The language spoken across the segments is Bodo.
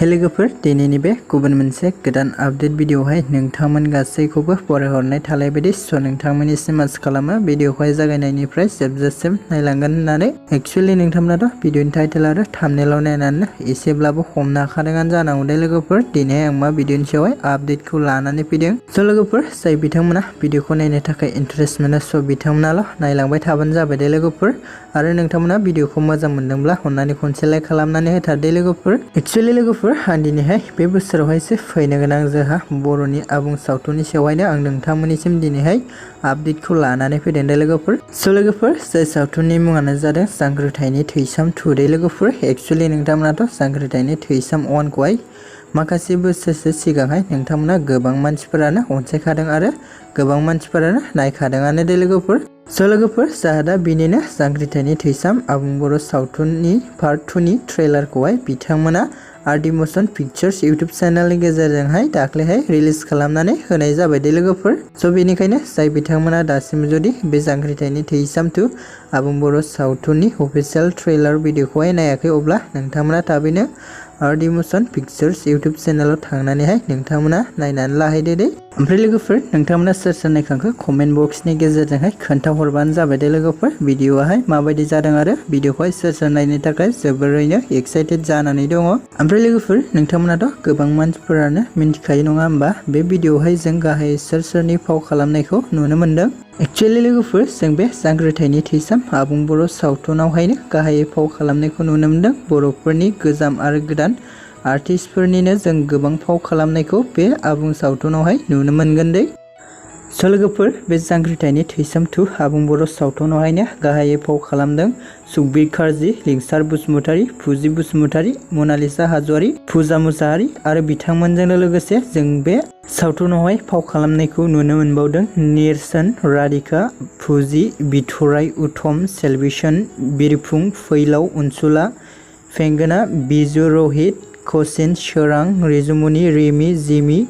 लोगोफोर दिनैनि बे गुबुन मोनसे गोदान आपडेट भिडिअहाय नोंथांमोन गासैखौबो बरायहरनाय थालाय बायदि नोंथांमोननिसिम आसा खालामो भिडिअखौहाय जागायनायनिफ्राय जोबजासिम नायलांगोन होननानै। एक्चुअली नोंथांमोनाथ' भिडिअनि टाइटेल आरो थाम्बनेलाव नायनानै एसेब्लाबो हमनो हाखादोंआनो जानांगौ दे लोगोफोर। दिनै आं मा भिडिअनि सायावहाय आपडेटखौ लानानै फैदों। लोगोफोर जाय बिथांमोना भिडिअखौ नायनो थाखाय इन्टारेस्ट मोनो बिथांमोनाल' नायलांबाय थाबानो जाबाय दे लोगोफोर। आरो नोंथांमोना भिडिअखौ मोजां मोनदोंब्ला अन्नानै खनसे लाइक खालामनानै होथारदे लोगोफोर। एक्चुअली लोगोफोर आं दिनैहाय बे बोसोरावहायसो फैनो गोनां जोंहा बर'नि आबुं सावथुननि सायावहायनो आं नोंथांमोननिसिम दिनैहाय आपडेटखौ लानानै फैदों दे लोगोफोर। लोगोफोर जाय सावथुननि मुङानो जादों जांख्रिथायनि थैसाम 2 दे लोगोफोर। एक्चुअली नोंथांमोनाथ' जांख्रिथायनि थैसाम 1 खौहाय माखासे बोसोरसो सिगांहाय नोंथांमोना गोबां मानसिफोरानो अनसायखादों आरो गोबां मानसिफोरानो नायखादोंआनो दे लोगोफोर। लोगोफोर जाहा दा बिनिनो जांख्रिथायनि थैसाम आबुं बर' सावथुननि पार्ट 2 नि ट्रेलारखौहाय बिथांमोना आरडि मशन पिक्चार्स इउटुब चेनेलनि गेजेरजोंहाय दाख्लैहाय रिलिज खालामनानै होनाय जाबाय दे लोगोफोर। बेनिखायनो जाय बिथांमोना दासिम जुदि बे जांख्रिथायनि थैसाम 2 आबुं बर' सावथुननि अफिसियेल ट्रेलार भिडिअखौहाय नायाखै अब्ला नोंथांमोना थाबैनो आरडि मशन पिक्चार्स इउटुब चेनेलाव थांनानैहाय नोंथांमोना नायनानै लाहैदो दे। ओमफ्राय लोगोफोर नोंथांमोना सोर सोर नायखांखो कमेन्ट बक्सनि गेजेरजोंहाय खोन्थाहरबानो जाबाय दे लोगोफोर। भिडिअआहाय माबायदि जादों आरो भिडिअखौहाय सोर सोर नायनो थाखाय जोबोरैनो एक्साइटेड जानानै दङ। ओमफ्राय लोगोफोर नोंथांमोनाथ' गोबां मानसिफोरानो मिन्थिखायो नङा होमबा बे भिडिअआवहाय जों गाहायै सोर सोरनि फाव खालामनायखौ नुनो मोन्दों। एक्चुअली लोगोफोर जों बे जांख्रिथायनि थैसाम आबुं बर' सावथुनावहायनो गाहायै फाव खालामनायखौ नुनो मोन्दों। बर'फोरनि गोजाम आरो गोदान आर्टिस्टफोरनिनो जों गोबां फाव खालामनायखौ बे आबुं सावथुनावहाय नुनो मोनगोन दे। लोगोफोर बे जांख्रिथायनि थैसाम 2 आबुं बर' सावथुनावहायनो गाहायै फाव खालामदों सुकबिर लिंसार बसुमतारी, फुजि बसुमतारी, मनालिसा हाज'वारी, फुजा मुसाहारि आरो बिथांमोनजोंनो लोगोसे जों बे सावथुनावहाय फाव खालामनायखौ नुनो मोनबावदों नेरसोन, राधिका, फुजि, बिथराय, उत्तम, सेलभिसन, बिरफुं, फैलाव, अनसुला, फेंगोना, बिजु, रहित, कचिन, सोरां, रिजुमनि, रिमि, जिमि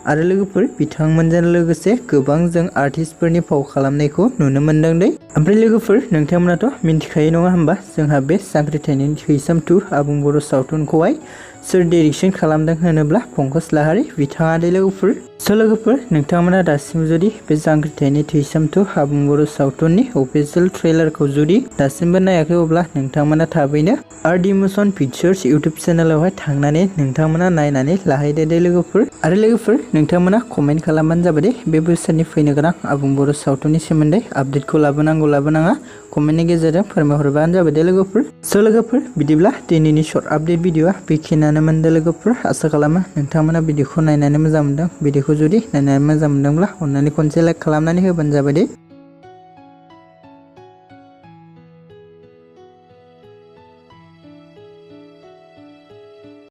आरो लोगोफोर बिथांमोनजों लोगोसे गोबां जों आर्टिस्टफोरनि फाव खालामनायखौ नुनो मोनदों दे। ओमफ्राय लोगोफोर नोंथांमोनाथ' मिन्थिखायो नङा होमबा जोंहा बे जांख्रिथायनि थैसाम 2 आबुं बर' सावथुनखौहाय सोर डिरेक्सन खालामदों होनोब्ला पंकज लाहारी बिथाङा दे लोगोफोर। लोगोफोर नोंथांमोना दासिम जुदि बे जांख्रिथायनि थैसाम 2 आबुं बर' सावथुननि अफिसियेल ट्रेलारखौ जुदि दासिमबो नायाखै अब्ला नोंथांमोना थाबैनो आरडि मशन पिक्चार्स इउटुब चेनेलावहाय थांनानै नोंथांमोना नायनानै लाहैदो दे लोगोफोर। आरो लोगोफोर नोंथांमोना कमेन्ट खालामबानो जाबाय दे बे बोसोरनि फैनो गोनां आबुं बर' सावथुननि सोमोन्दै आपडेटखौ लाबोनांगौ लाबोनाङा कमेन्टनि गेजेरजों फोरमायहरबानो जाबाय दे लोगोफोर। लोगोफोर बिदिब्ला दिनैनि सर्ट आपडेट भिडिअआ बेखिनियानो मोनदो लोगोफोर। आसा खालामो नोंथांमोना भिडिअखौ नायनानै मोजां मोनदों। भिडिअखौ जुदि नायनानै मोजां मोनदोंब्ला अन्नानै खनसे लाइक खालामनानै होबानो जाबाय दे।